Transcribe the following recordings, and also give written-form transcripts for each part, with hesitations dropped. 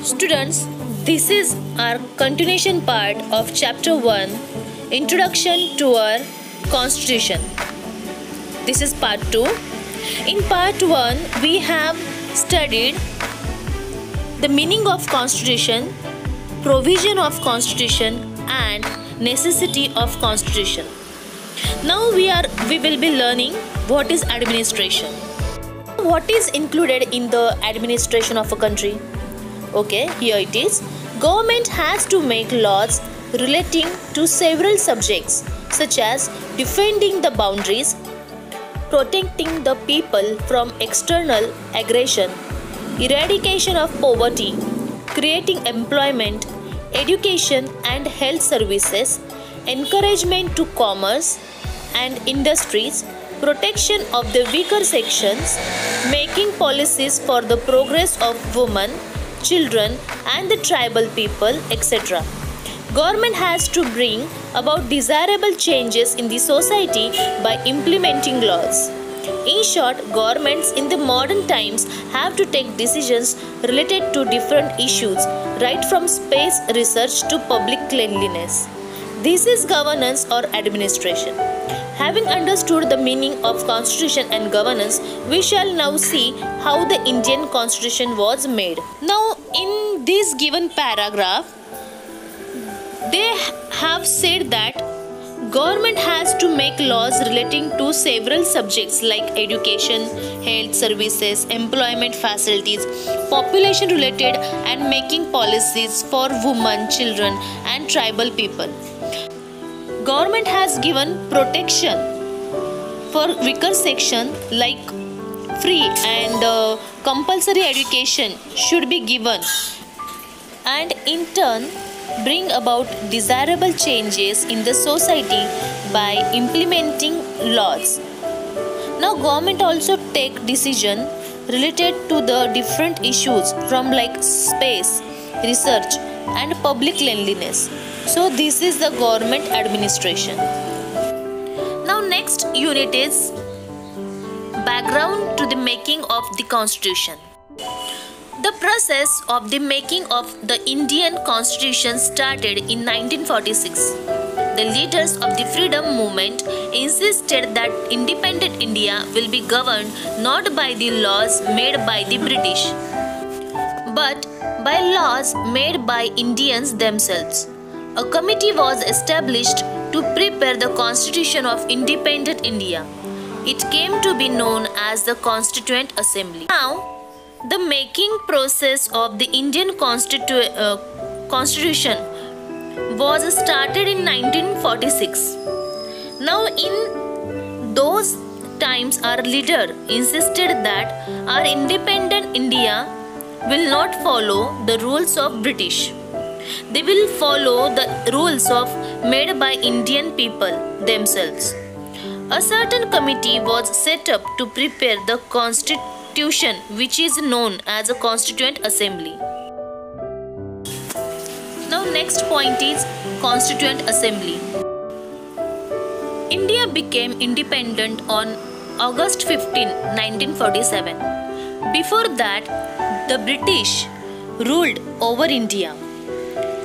Students, this is our continuation part of chapter 1, Introduction to our Constitution. This is part 2. In part 1, we have studied the meaning of Constitution, provision of Constitution and necessity of Constitution. Now we will be learning what is administration. What is included in the administration of a country? Okay, here it is. Government has to make laws relating to several subjects such as defending the boundaries, protecting the people from external aggression, eradication of poverty, creating employment, education and health services, encouragement to commerce and industries, protection of the weaker sections, making policies for the progress of women, children and the tribal people, etc. Government has to bring about desirable changes in the society by implementing laws. In short, governments in the modern times have to take decisions related to different issues, right from space research to public cleanliness. This is governance or administration. Having understood the meaning of constitution and governance, we shall now see how the Indian constitution was made. Now, in this given paragraph, they have said that government has to make laws relating to several subjects like education, health services, employment facilities, population related and making policies for women, children and tribal people. Government has given protection for weaker section like free and compulsory education should be given, and in turn bring about desirable changes in the society by implementing laws. Now government also take decision related to the different issues from like space, research and public cleanliness. So this is the government administration. Now next unit is background to the making of the constitution. The process of the making of the Indian constitution started in 1946. The leaders of the freedom movement insisted that independent India will be governed not by the laws made by the British, but by laws made by Indians themselves. A committee was established to prepare the constitution of independent India. It came to be known as the Constituent Assembly. Now, the making process of the Indian constitution was started in 1946. Now, in those times, our leader insisted that our independent India will not follow the rules of British. They will follow the rules made by Indian people themselves. A certain committee was set up to prepare the constitution, which is known as a Constituent Assembly. Now next point is Constituent Assembly. India became independent on August 15, 1947. Before that, the British ruled over India.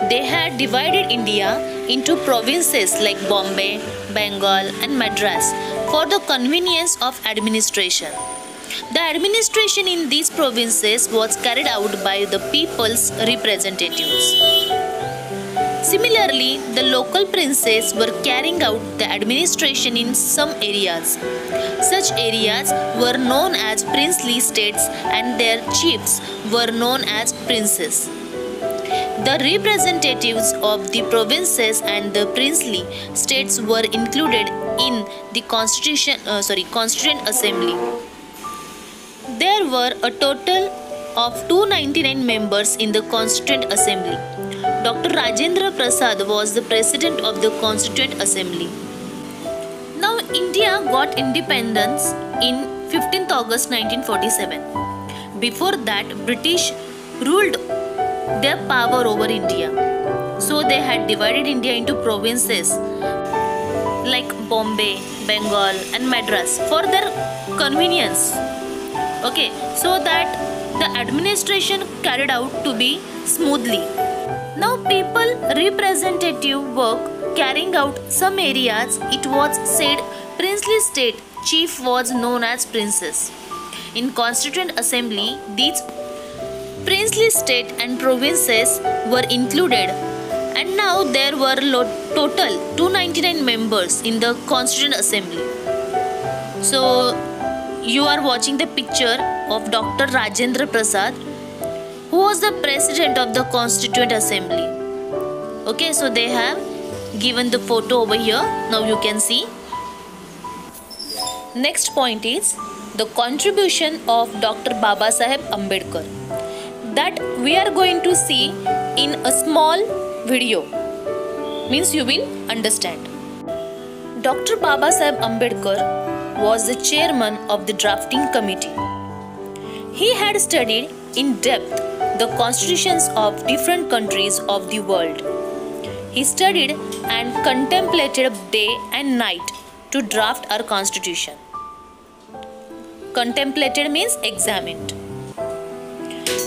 They had divided India into provinces like Bombay, Bengal and Madras for the convenience of administration. The administration in these provinces was carried out by the people's representatives. Similarly, the local princes were carrying out the administration in some areas. Such areas were known as princely states and their chiefs were known as princes. The representatives of the provinces and the princely states were included in the Constituent Assembly. There were a total of 299 members in the Constituent Assembly. Dr. Rajendra Prasad was the president of the Constituent Assembly. Now India got independence in 15th August 1947. Before that, British ruled their power over India. So they had divided India into provinces like Bombay, Bengal and Madras for their convenience. Okay, so that the administration carried out to be smoothly. Now people representative work carrying out some areas, it was said princely state chief was known as princess. In Constituent Assembly, these princely state and provinces were included, and now there were total 299 members in the Constituent Assembly. So you are watching the picture of Dr. Rajendra Prasad, who was the president of the Constituent Assembly. Okay, so they have given the photo over here. Now you can see. Next point is the contribution of Dr. Babasaheb Ambedkar, that we are going to see in a small video. Means you will understand. Dr. Babasaheb Ambedkar was the chairman of the drafting committee. He had studied in depth the constitutions of different countries of the world. He studied and contemplated day and night to draft our constitution. Contemplated means examined.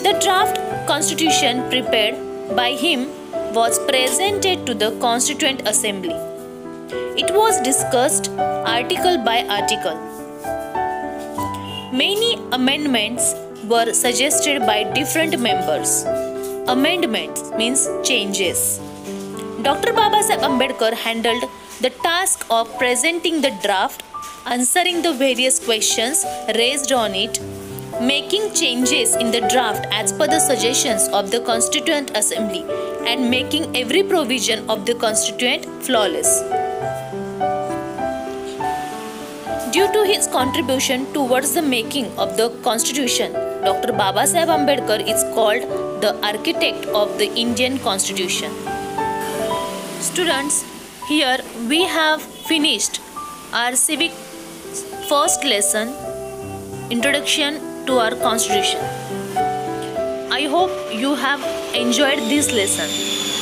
The draft constitution prepared by him was presented to the Constituent Assembly. It was discussed article by article. Many amendments were suggested by different members. Amendments means changes. Dr. Babasaheb Ambedkar handled the task of presenting the draft, answering the various questions raised on it, making changes in the draft as per the suggestions of the Constituent Assembly, and making every provision of the Constituent flawless. Due to his contribution towards the making of the Constitution, Dr. Babasaheb Ambedkar is called the architect of the Indian Constitution. Students, here we have finished our civic first lesson, Introduction to our Constitution. I hope you have enjoyed this lesson.